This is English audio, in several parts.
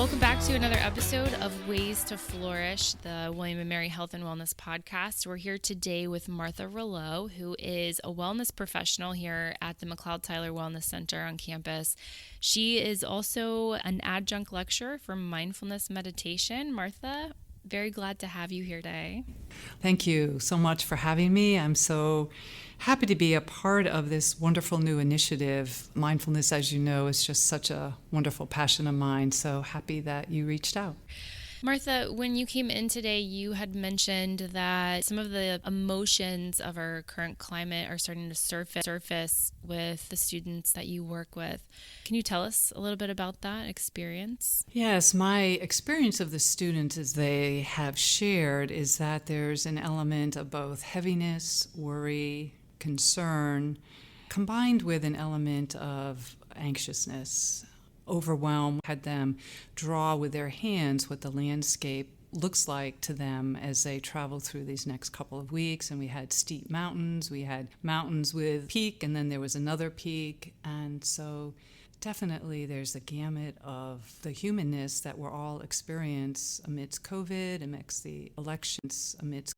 Welcome back to another episode of Ways to Flourish, the W&M Health and Wellness podcast. We're here today with Martha Rouleau, who is a wellness professional here at the McLeod-Tyler Wellness Center on campus. She is also an adjunct lecturer for mindfulness meditation. Martha, very glad to have you here today. Thank you so much for having me. I'm so happy to be a part of this wonderful new initiative. Mindfulness, as you know, is just such a wonderful passion of mine. So happy that you reached out. Martha, when you came in today, you had mentioned that some of the emotions of our current climate are starting to surface with the students that you work with. Can you tell us a little bit about that experience? Yes, my experience of the students, as they have shared, is that there's an element of both heaviness, worry, concern, combined with an element of anxiousness. Overwhelm had them draw with their hands what the landscape looks like to them as they travel through these next couple of weeks. And we had steep mountains, we had mountains with peak, and then there was another peak. And so definitely there's a gamut of the humanness that we're all experience amidst COVID, amidst the elections, amidst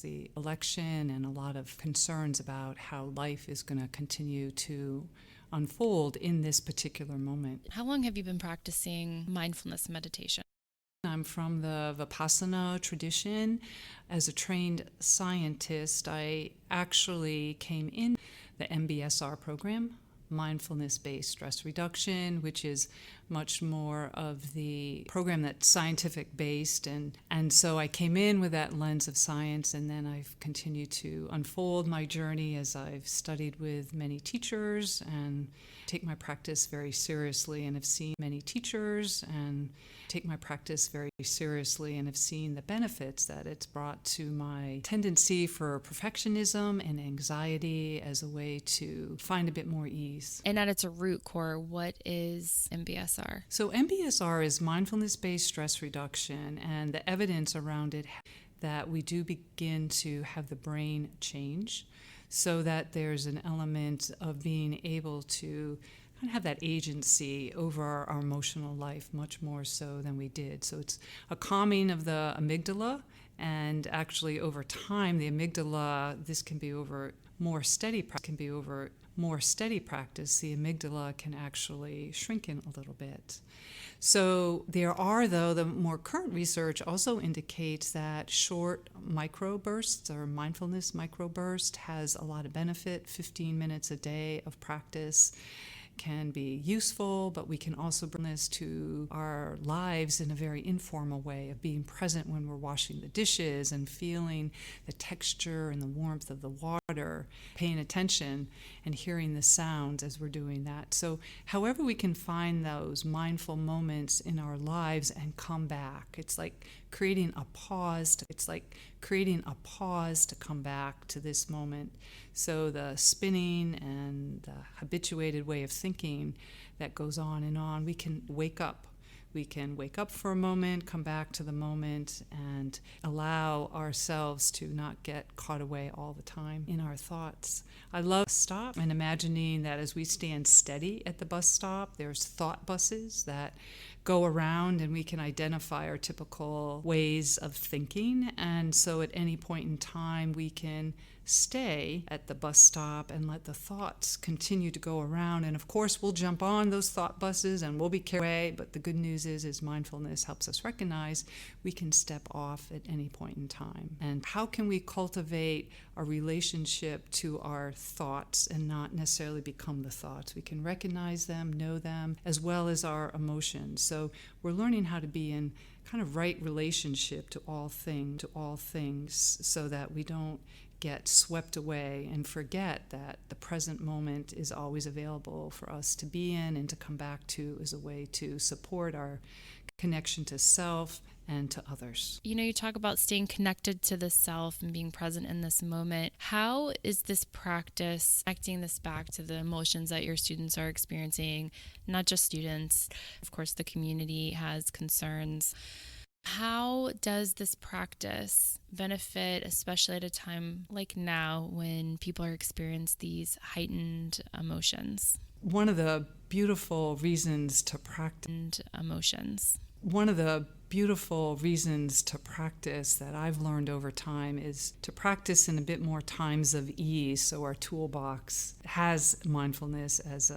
the election, and a lot of concerns about how life is going to continue to unfold in this particular moment. How long have you been practicing mindfulness meditation? I'm from the Vipassana tradition. As a trained scientist, I actually came in the MBSR program, mindfulness-based stress reduction, which is much more of the program that's scientific-based. And so I came in with that lens of science, and then I've continued to unfold my journey as I've studied with many teachers and take my practice very seriously, and have seen many teachers and take my practice very seriously and have seen the benefits that it's brought to my tendency for perfectionism and anxiety as a way to find a bit more ease. And at its root core, what is MBSR? So MBSR is mindfulness-based stress reduction, and the evidence around it that we do begin to have the brain change so that there's an element of being able to kind of have that agency over our emotional life much more so than we did. So it's a calming of the amygdala, and actually over time the amygdala, this can be over more steady practice, the amygdala can actually shrink in a little bit. So there are, though, the more current research also indicates that short microbursts or mindfulness microburst has a lot of benefit. 15 minutes a day of practice can be useful, but we can also bring this to our lives in a very informal way of being present when we're washing the dishes and feeling the texture and the warmth of the water, paying attention and hearing the sounds as we're doing that. So however we can find those mindful moments in our lives and come back, it's like creating a pause to come back to this moment. So the spinning and the habituated way of thinking that goes on and on, we can wake up. We can wake up for a moment, come back to the moment, and allow ourselves to not get caught away all the time in our thoughts. I love stop and imagining that as we stand steady at the bus stop, there's thought buses that go around and we can identify our typical ways of thinking. And so at any point in time, we can stay at the bus stop and let the thoughts continue to go around. And of course, we'll jump on those thought buses and we'll be carried away. But the good news is mindfulness helps us recognize we can step off at any point in time. And how can we cultivate a relationship to our thoughts and not necessarily become the thoughts? We can recognize them, know them, as well as our emotions. So we're learning how to be in kind of right relationship to all things so that we don't get swept away and forget that the present moment is always available for us to be in and to come back to as a way to support our connection to self and to others. You know, you talk about staying connected to the self and being present in this moment. How is this practice connecting this back to the emotions that your students are experiencing? Not just students, of course, the community has concerns. How does this practice benefit, especially at a time like now when people are experiencing these heightened emotions? One of the beautiful reasons to practice and emotions. One of the beautiful reasons to practice that I've learned over time is to practice in a bit more times of ease. So our toolbox has mindfulness as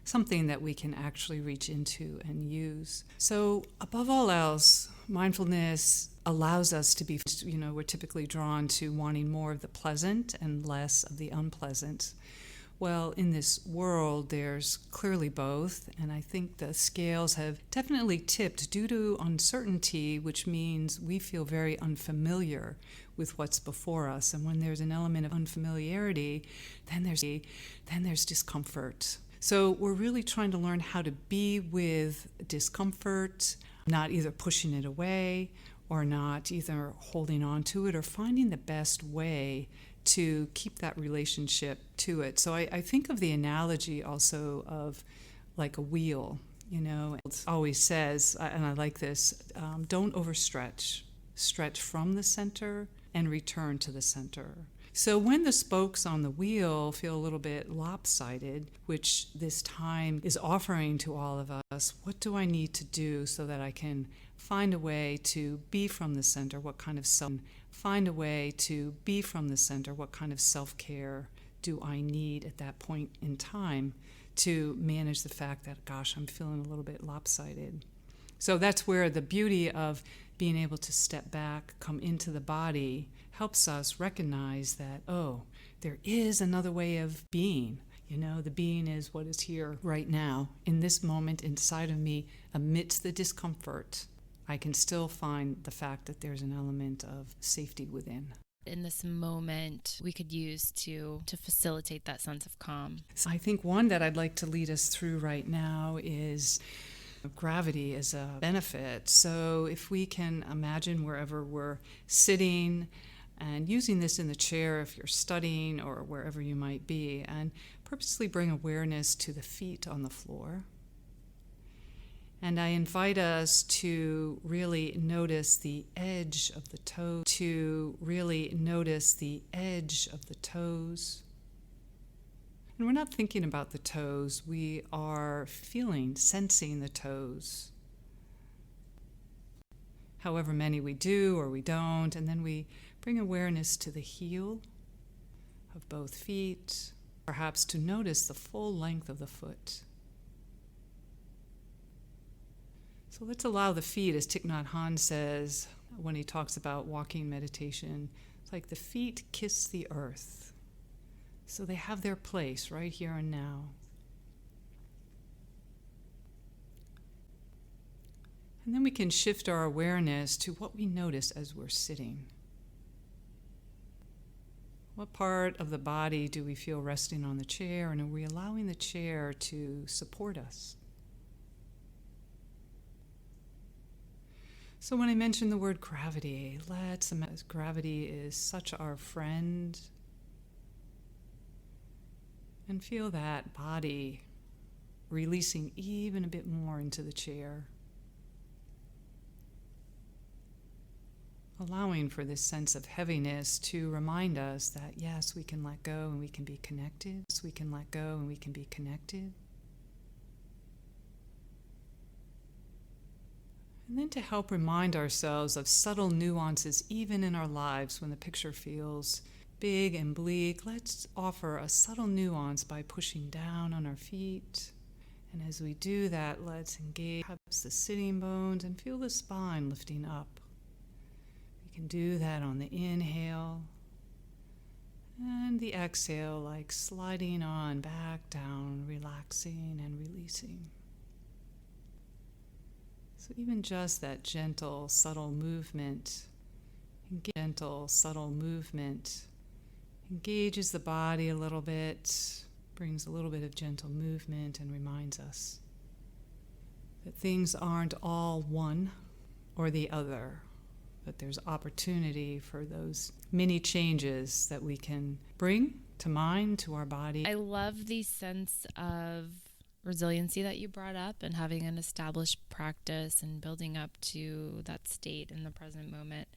something that we can actually reach into and use. So above all else, mindfulness allows us to be, we're typically drawn to wanting more of the pleasant and less of the unpleasant. Well, in this world, there's clearly both, and I think the scales have definitely tipped due to uncertainty, which means we feel very unfamiliar with what's before us. And when there's an element of unfamiliarity, then there's discomfort. So we're really trying to learn how to be with discomfort, not either pushing it away or not either holding on to it or finding the best way to keep that relationship to it. So I think of the analogy also of like a wheel, It always says, and I like this, don't overstretch. Stretch from the center and return to the center. So when the spokes on the wheel feel a little bit lopsided, which this time is offering to all of us, what do I need to do so that I can find a way to be from the center? What kind of self-care do I need at that point in time to manage the fact that, gosh, I'm feeling a little bit lopsided? So that's where the beauty of being able to step back, come into the body, helps us recognize that, there is another way of being. The being is what is here right now, in this moment inside of me, amidst the discomfort. I can still find the fact that there's an element of safety within. In this moment, we could use to facilitate that sense of calm. So I think one that I'd like to lead us through right now is gravity as a benefit. So if we can imagine wherever we're sitting, and using this in the chair if you're studying or wherever you might be, and purposely bring awareness to the feet on the floor. And I invite us to really notice the edge of the toes, And we're not thinking about the toes, we are sensing the toes. However many we do or we don't, and then we bring awareness to the heel of both feet, perhaps to notice the full length of the foot. So let's allow the feet, as Thich Nhat Hanh says when he talks about walking meditation, it's like the feet kiss the earth. So they have their place right here and now. And then we can shift our awareness to what we notice as we're sitting. What part of the body do we feel resting on the chair, and are we allowing the chair to support us? So when I mention the word gravity, let's imagine gravity is such our friend, and feel that body releasing even a bit more into the chair. Allowing for this sense of heaviness to remind us that, yes, we can let go and we can be connected. And then to help remind ourselves of subtle nuances even in our lives when the picture feels big and bleak, let's offer a subtle nuance by pushing down on our feet. And as we do that, let's engage perhaps the sitting bones and feel the spine lifting up. We can do that on the inhale, and the exhale, like sliding on back down, relaxing and releasing. So even just that gentle, subtle movement engages the body a little bit, brings a little bit of gentle movement, and reminds us that things aren't all one or the other, but there's opportunity for those mini changes that we can bring to mind, to our body. I love the sense of resiliency that you brought up, and having an established practice and building up to that state in the present moment.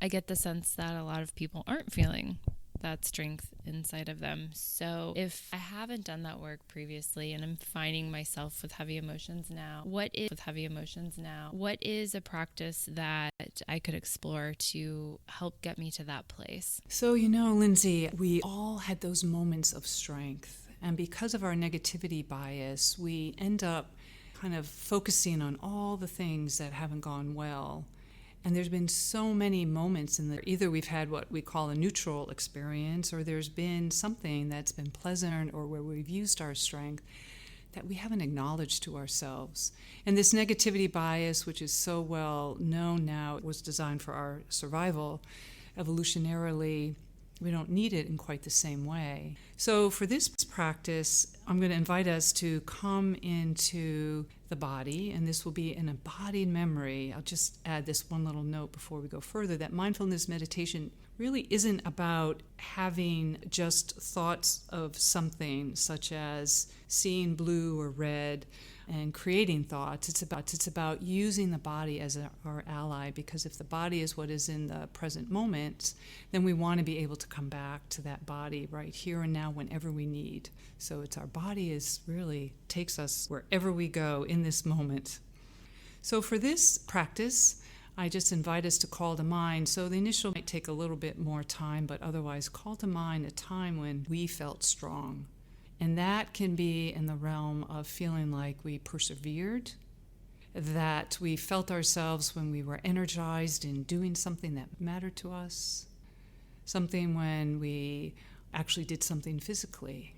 I get the sense that a lot of people aren't feeling that strength inside of them. So if I haven't done that work previously and I'm finding myself with heavy emotions now, what is a practice that I could explore to help get me to that place? So, Lindsay, we all had those moments of strength. And because of our negativity bias, we end up kind of focusing on all the things that haven't gone well. And there's been so many moments either we've had what we call a neutral experience, or there's been something that's been pleasant, or where we've used our strength that we haven't acknowledged to ourselves. And this negativity bias, which is so well known now, was designed for our survival. Evolutionarily, we don't need it in quite the same way. So for this practice, I'm going to invite us to come into the body, and this will be an embodied memory. I'll just add this one little note before we go further, that mindfulness meditation really isn't about having just thoughts of something such as seeing blue or red and creating thoughts. It's about using the body as our ally, because if the body is what is in the present moment, then we want to be able to come back to that body right here and now whenever we need. So it's our body is really takes us wherever we go in this moment. So for this practice, I just invite us to call to mind. So the initial might take a little bit more time, but otherwise call to mind a time when we felt strong. And that can be in the realm of feeling like we persevered, that we felt ourselves when we were energized in doing something that mattered to us, something when we actually did something physically,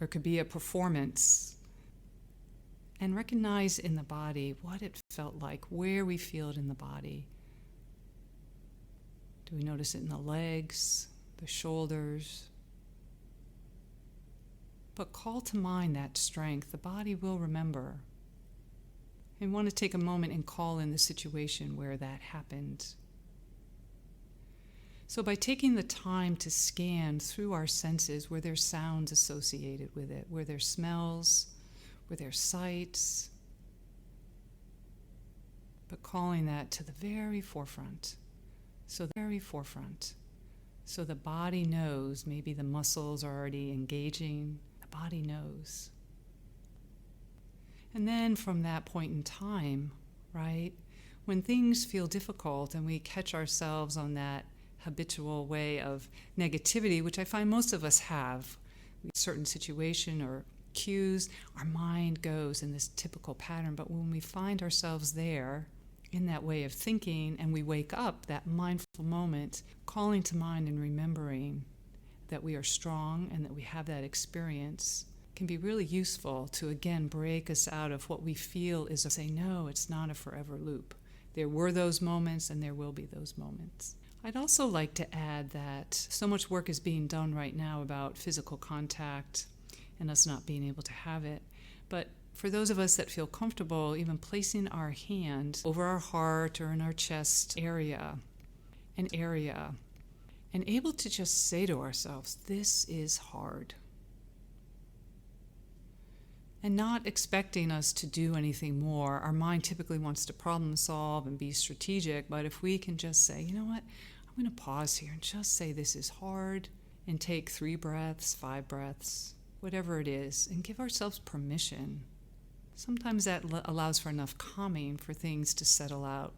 or it could be a performance. And recognize in the body what it felt like, where we feel it in the body. Do we notice it in the legs, the shoulders? But call to mind that strength. The body will remember. And want to take a moment and call in the situation where that happened. So by taking the time to scan through our senses, where there's sounds associated with it, where there's smells, where there's sights, but calling that to the very forefront. So the body knows, maybe the muscles are already engaging. Body knows. And then from that point in time, right, when things feel difficult and we catch ourselves on that habitual way of negativity, which I find most of us have, a certain situation or cues, our mind goes in this typical pattern. But when we find ourselves there in that way of thinking and we wake up, that mindful moment, calling to mind and remembering that we are strong and that we have that experience, can be really useful to again break us out of what we feel is say, no, it's not a forever loop. There were those moments and there will be those moments. I'd also like to add that so much work is being done right now about physical contact and us not being able to have it. But for those of us that feel comfortable, even placing our hand over our heart or in our chest area, and able to just say to ourselves, this is hard. And not expecting us to do anything more. Our mind typically wants to problem solve and be strategic, but if we can just say, you know what, I'm going to pause here and just say this is hard, and take 3 breaths, 5 breaths, whatever it is, and give ourselves permission. Sometimes that allows for enough calming for things to settle out.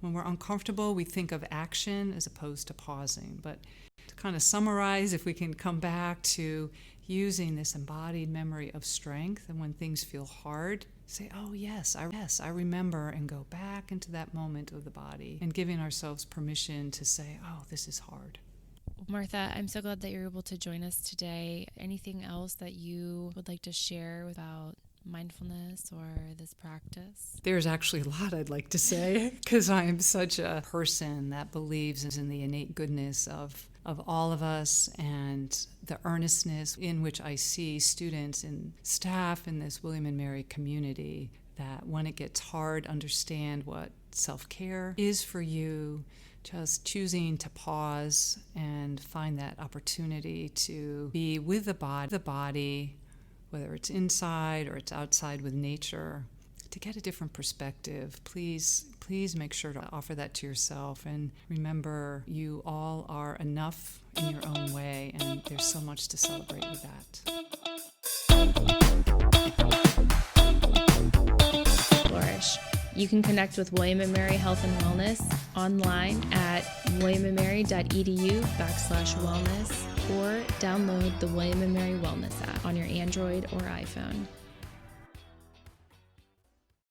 When we're uncomfortable, we think of action as opposed to pausing. But to kind of summarize, if we can come back to using this embodied memory of strength, and when things feel hard, say, oh yes, I remember, and go back into that moment of the body, and giving ourselves permission to say, oh, this is hard. Martha, I'm so glad that you're able to join us today. Anything else that you would like to share about mindfulness or this practice? There's actually a lot I'd like to say, because I am such a person that believes in the innate goodness of all of us, and the earnestness in which I see students and staff in this William and Mary community, that when it gets hard, understand what self-care is for you, just choosing to pause and find that opportunity to be with the body, whether it's inside or it's outside with nature, to get a different perspective, please make sure to offer that to yourself. And remember, you all are enough in your own way, and there's so much to celebrate with that. Flourish. You can connect with William & Mary Health and Wellness online at williamandmary.edu/wellness or download the William & Mary Wellness app on your Android or iPhone.